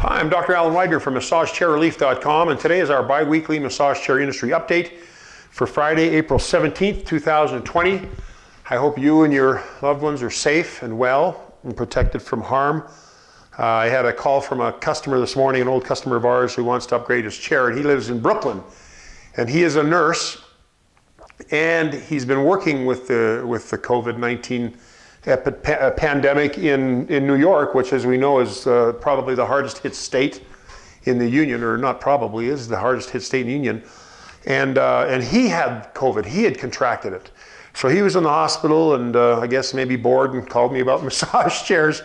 Hi, I'm Dr. Alan Widener from MassageChairRelief.com, and today is our bi-weekly massage chair industry update for Friday, April 17th, 2020. I hope you and your loved ones are safe and well and protected from harm. I had a call from a customer this morning, an old customer of ours who wants to upgrade his chair, and he lives in Brooklyn. And he is a nurse, and he's been working with the COVID-19 pandemic in New York, which, as we know, is probably the hardest hit state in the union, or not probably, is the hardest hit state in the union. And he had COVID, he had contracted it. So he was in the hospital and I guess maybe bored and called me about massage chairs.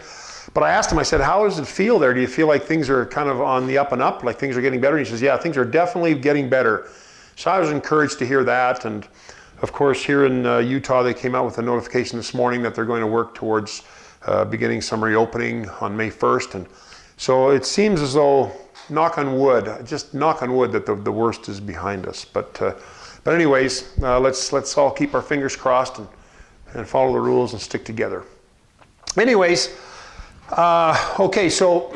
But I asked him, I said, how does it feel there? Do you feel like things are kind of on the up and up, like things are getting better? And he says, yeah, things are definitely getting better. So I was encouraged to hear that. And of course, here in Utah, they came out with a notification this morning that they're going to work towards beginning some reopening on May 1st. And so it seems as though, knock on wood, just knock on wood, that the worst is behind us. But anyways, let's all keep our fingers crossed and follow the rules and stick together. Anyways, okay, so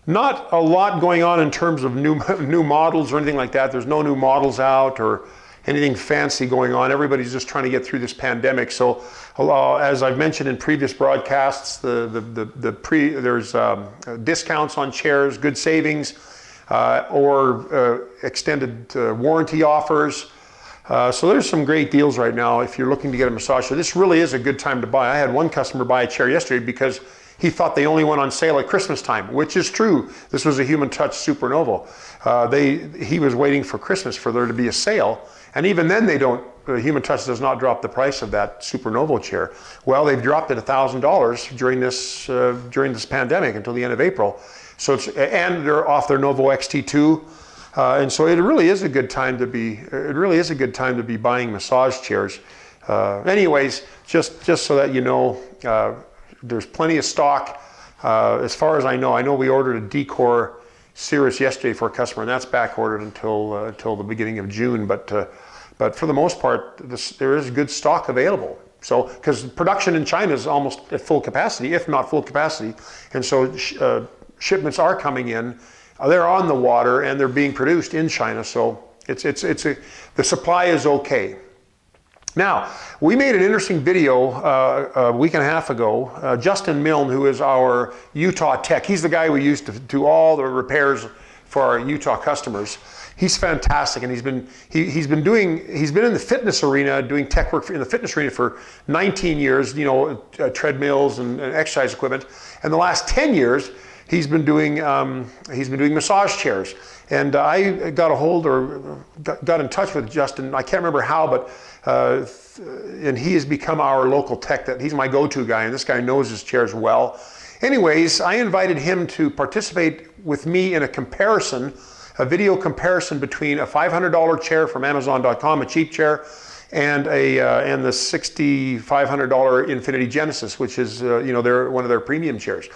not a lot going on in terms of new models or anything like that. There's no new models out or anything fancy going on. Everybody's just trying to get through this pandemic. So as I've mentioned in previous broadcasts, there's discounts on chairs, good savings, or extended warranty offers. So there's some great deals right now if you're looking to get a massage chair. This really is a good time to buy. I had one customer buy a chair yesterday because he thought they only went on sale at Christmas time, which is true. This was a Human Touch Supernovo. He was waiting for Christmas for there to be a sale. And even then Human Touch does not drop the price of that Supernovo chair. Well, they've dropped it $1,000 during this pandemic until the end of April. So and they're off their Novo XT2. And so it really is a good time to be buying massage chairs. Anyways, just so that you know, there's plenty of stock. As far as I know we ordered a Decor Cerritos yesterday for a customer, and that's back ordered until the beginning of June. But for the most part, there is good stock available. So, because production in China is almost at full capacity, if not full capacity, and so shipments are coming in. They're on the water and they're being produced in China. So the supply is okay. Now, we made an interesting video a week and a half ago. Justin Milne, who is our Utah tech, he's the guy we use to do all the repairs for our Utah customers. He's fantastic, and he's been in the fitness arena doing tech work in the fitness arena for 19 years. You know, treadmills and exercise equipment, and the last 10 years he's been doing massage chairs. And I got in touch with Justin. I can't remember how, but and he has become our local tech. He's my go-to guy, and this guy knows his chairs well. Anyways, I invited him to participate with me in a video comparison between a $500 chair from Amazon.com, a cheap chair, and the $6,500 Infinity Genesis, which is one of their premium chairs.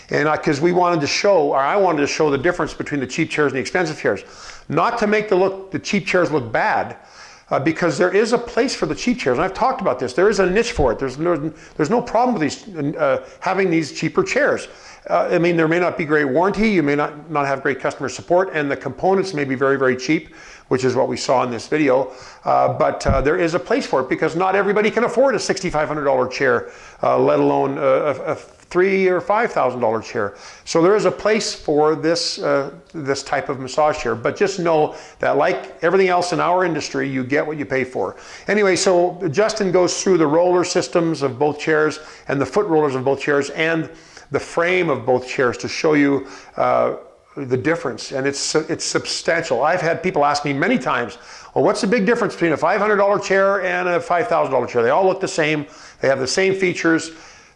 And because I wanted to show the difference between the cheap chairs and the expensive chairs, not to make the cheap chairs look bad. Because there is a place for the cheap chairs, and I've talked about this. There is a niche for it. There's no problem with having these cheaper chairs. I mean, there may not be great warranty, you may not have great customer support, and the components may be very, very cheap, which is what we saw in this video. But there is a place for it because not everybody can afford a $6,500 chair, let alone a $3,000 or $5,000 chair. So there is a place for this type of massage chair, but just know that, like everything else in our industry, you get what you pay for. Anyway, so Justin goes through the roller systems of both chairs and the foot rollers of both chairs and the frame of both chairs to show you the difference, and it's substantial. I've had people ask me many times, well, what's the big difference between a $500 chair and a $5,000 chair? They all look the same, they have the same features,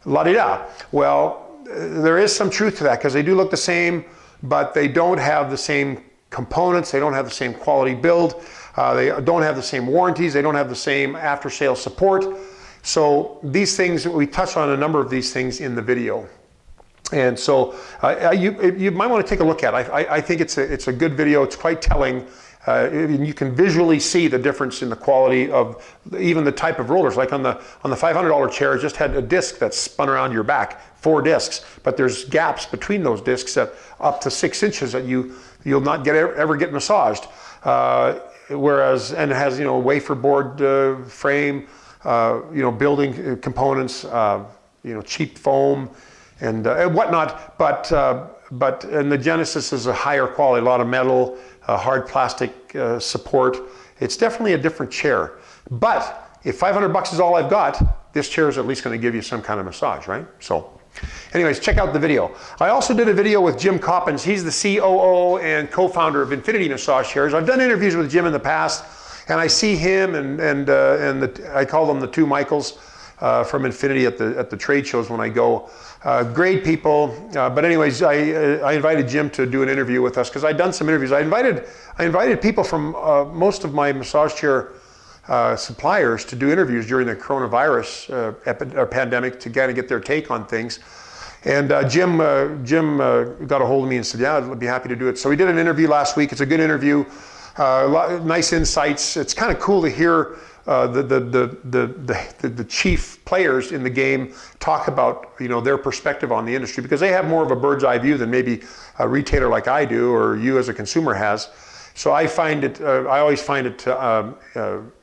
la-di-da. Well, there is some truth to that because they do look the same, but they don't have the same components, they don't have the same quality build, they don't have the same warranties, they don't have the same after-sale support. So these things, we touch on a number of these things in the video. And so you might want to take a look at it. I think it's a good video. It's quite telling. You can visually see the difference in the quality of even the type of rollers. Like on the $500 chair, it just had a disc that spun around your back, 4 discs, but there's gaps between those discs that up to 6 inches that you'll not ever get massaged. Whereas, and it has, wafer board frame, building components, cheap foam and whatnot. But and the Genesis is a higher quality, a lot of metal, hard plastic support. It's definitely a different chair. But if $500 is all I've got, this chair is at least going to give you some kind of massage, right? So anyways, check out the video. I also did a video with Jim Coppins. He's the COO and co-founder of Infinity Massage Chairs. I've done interviews with Jim in the past, and I see him and I call them the two Michaels from Infinity at the trade shows when I go. Great people, but anyways, I invited Jim to do an interview with us because I'd done some interviews. I invited people from most of my massage chair suppliers to do interviews during the coronavirus pandemic to kind of get their take on things. And Jim got a hold of me and said, yeah, I'd be happy to do it. So we did an interview last week. It's a good interview, nice insights. It's kind of cool to hear the chief players in the game talk about their perspective on the industry, because they have more of a bird's eye view than maybe a retailer like I do or you as a consumer has. So I always find it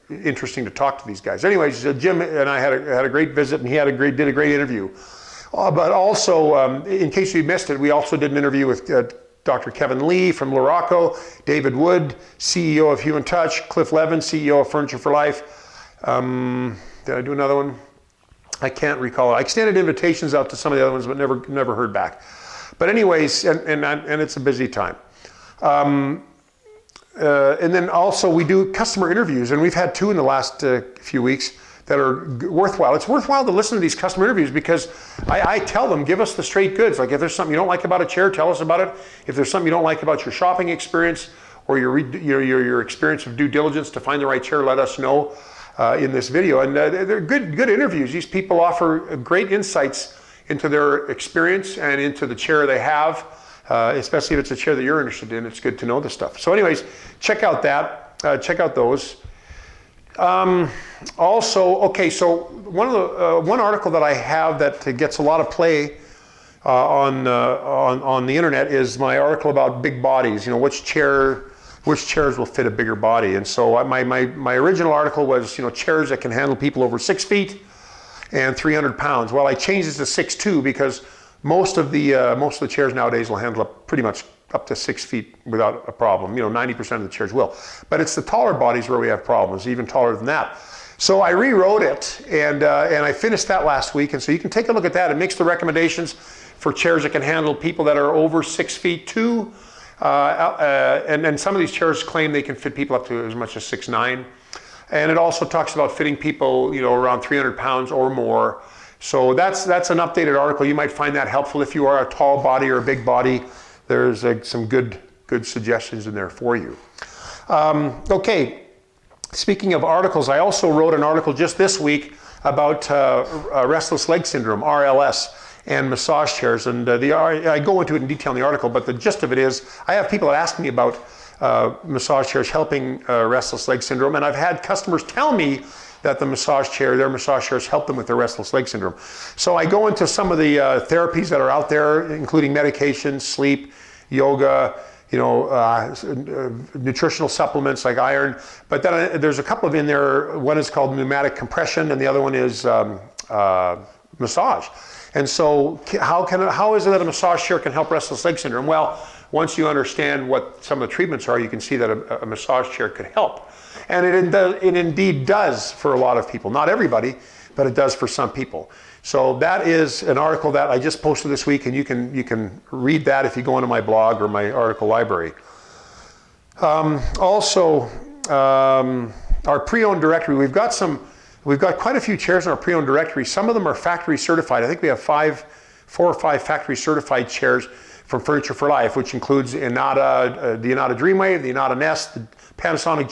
interesting to talk to these guys. Anyways, Jim and I had a great visit, and he did a great interview. But also, in case you missed it, we also did an interview with Dr. Kevin Lee from Luraco, David Wood, CEO of Human Touch, Cliff Levin, CEO of Furniture for Life. Did I do another one? I can't recall. I extended invitations out to some of the other ones, but never heard back. But anyways, and it's a busy time. And then also we do customer interviews, and we've had 2 in the last few weeks that are worthwhile. It's worthwhile to listen to these customer interviews because I tell them, give us the straight goods. Like if there's something you don't like about a chair, tell us about it. If there's something you don't like about your shopping experience or your experience of due diligence to find the right chair, let us know in this video. And they're good interviews. These people offer great insights into their experience and into the chair they have, especially if it's a chair that you're interested in. It's good to know this stuff. So anyways, check out that. Check out those. Also, okay, so one article that I have that gets a lot of play on the internet is my article about big bodies. Which chairs will fit a bigger body. And so my original article was chairs that can handle people over 6 feet and 300 pounds. Well, I changed it to 6'2" because most of the chairs nowadays will handle pretty much up to 6 feet without a problem. 90% of the chairs will. But it's the taller bodies where we have problems, even taller than that. So I rewrote it, and I finished that last week. And so you can take a look at that. It makes the recommendations for chairs that can handle people that are over 6 feet too. And some of these chairs claim they can fit people up to as much as 6'9". And it also talks about fitting people, around 300 pounds or more. So that's an updated article. You might find that helpful if you are a tall body or a big body. There's some good suggestions in there for you. Okay, speaking of articles, I also wrote an article just this week about restless leg syndrome, RLS, and massage chairs. And I go into it in detail in the article, but the gist of it is I have people that ask me about massage chairs helping restless leg syndrome, and I've had customers tell me that their massage chairs help them with their restless leg syndrome. So I go into some of the therapies that are out there, including medication, sleep, yoga, nutritional supplements like iron. But then there's a couple of in there. One is called pneumatic compression, and the other one is massage. And so how is it that a massage chair can help restless leg syndrome? Well, once you understand what some of the treatments are, you can see that a massage chair could help. And it indeed does for a lot of people. Not everybody, but it does for some people. So that is an article that I just posted this week, and you can read that if you go into my blog or my article library. Also, our pre-owned directory, we've got quite a few chairs in our pre-owned directory. Some of them are factory certified. I think we have 4 or 5 factory certified chairs from Furniture for Life, which includes the Inada Dreamwave, the Inada Nest, the Panasonic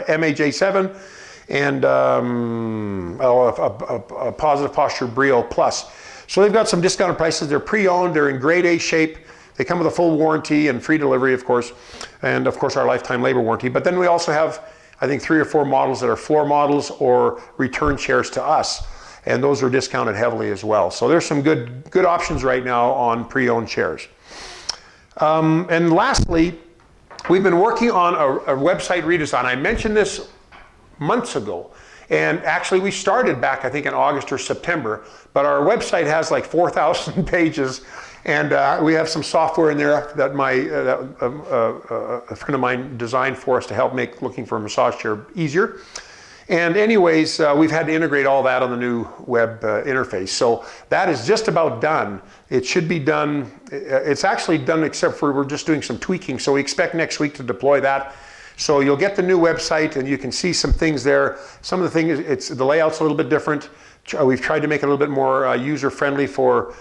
MAJ7, and a Positive Posture Brio Plus. So they've got some discounted prices. They're pre-owned. They're in grade A shape. They come with a full warranty and free delivery, of course, and of course our lifetime labor warranty. But then we also have, I think, 3 or 4 models that are floor models or return chairs to us, and those are discounted heavily as well. So there's some good options right now on pre-owned chairs. And lastly, we've been working on a website redesign. I mentioned this months ago, and actually we started back, I think, in August or September, but our website has like 4,000 pages, and we have some software in there that a friend of mine designed for us to help make looking for a massage chair easier. And anyways, we've had to integrate all that on the new web interface. So that is just about done. It should be done. It's actually done, except for we're just doing some tweaking. So we expect next week to deploy that. So you'll get the new website and you can see some things there. Some of the things, the layout's a little bit different. We've tried to make it a little bit more user-friendly for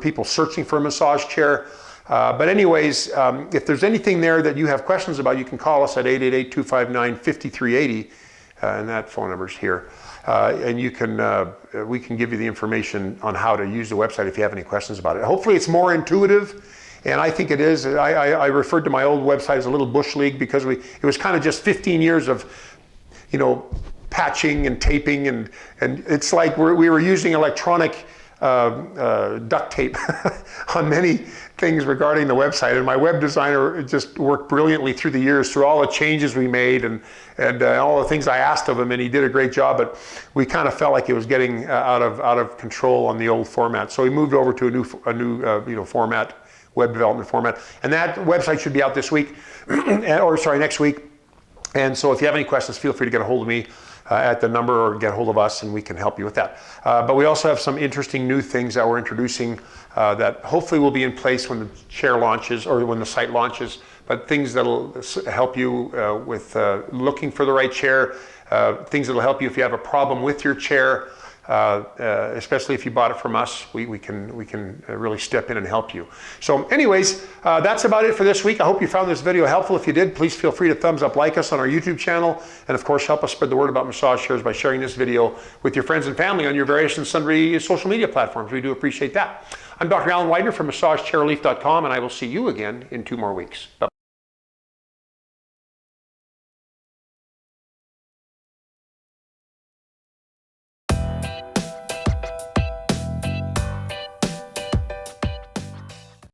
people searching for a massage chair. But anyways, if there's anything there that you have questions about, you can call us at 888-259-5380. And that phone number's here. And you can, we can give you the information on how to use the website if you have any questions about it. Hopefully it's more intuitive, and I think it is. I referred to my old website as a little bush league because it was kind of just 15 years of, patching and taping, and it's like we were using electronic duct tape on many things regarding the website, and my web designer just worked brilliantly through the years, through all the changes we made and all the things I asked of him, and he did a great job. But we kind of felt like it was getting out of control on the old format, so we moved over to a new format, web development format, and that website should be out this week, next week. And so if you have any questions, feel free to get a hold of me at the number, or get a hold of us and we can help you with that. But we also have some interesting new things that we're introducing that hopefully will be in place when the chair launches or when the site launches, but things that'll help you with looking for the right chair, things that'll help you if you have a problem with your chair, especially if you bought it from us. We can really step in and help you. So anyways, that's about it for this week. I hope you found this video helpful. If you did, please feel free to thumbs up, like us on our YouTube channel, and of course help us spread the word about massage chairs by sharing this video with your friends and family on your various and sundry social media platforms. We do appreciate that. I'm Dr. Alan Widener from MassageChairRelief.com, and I will see you again in 2 more weeks. Bye.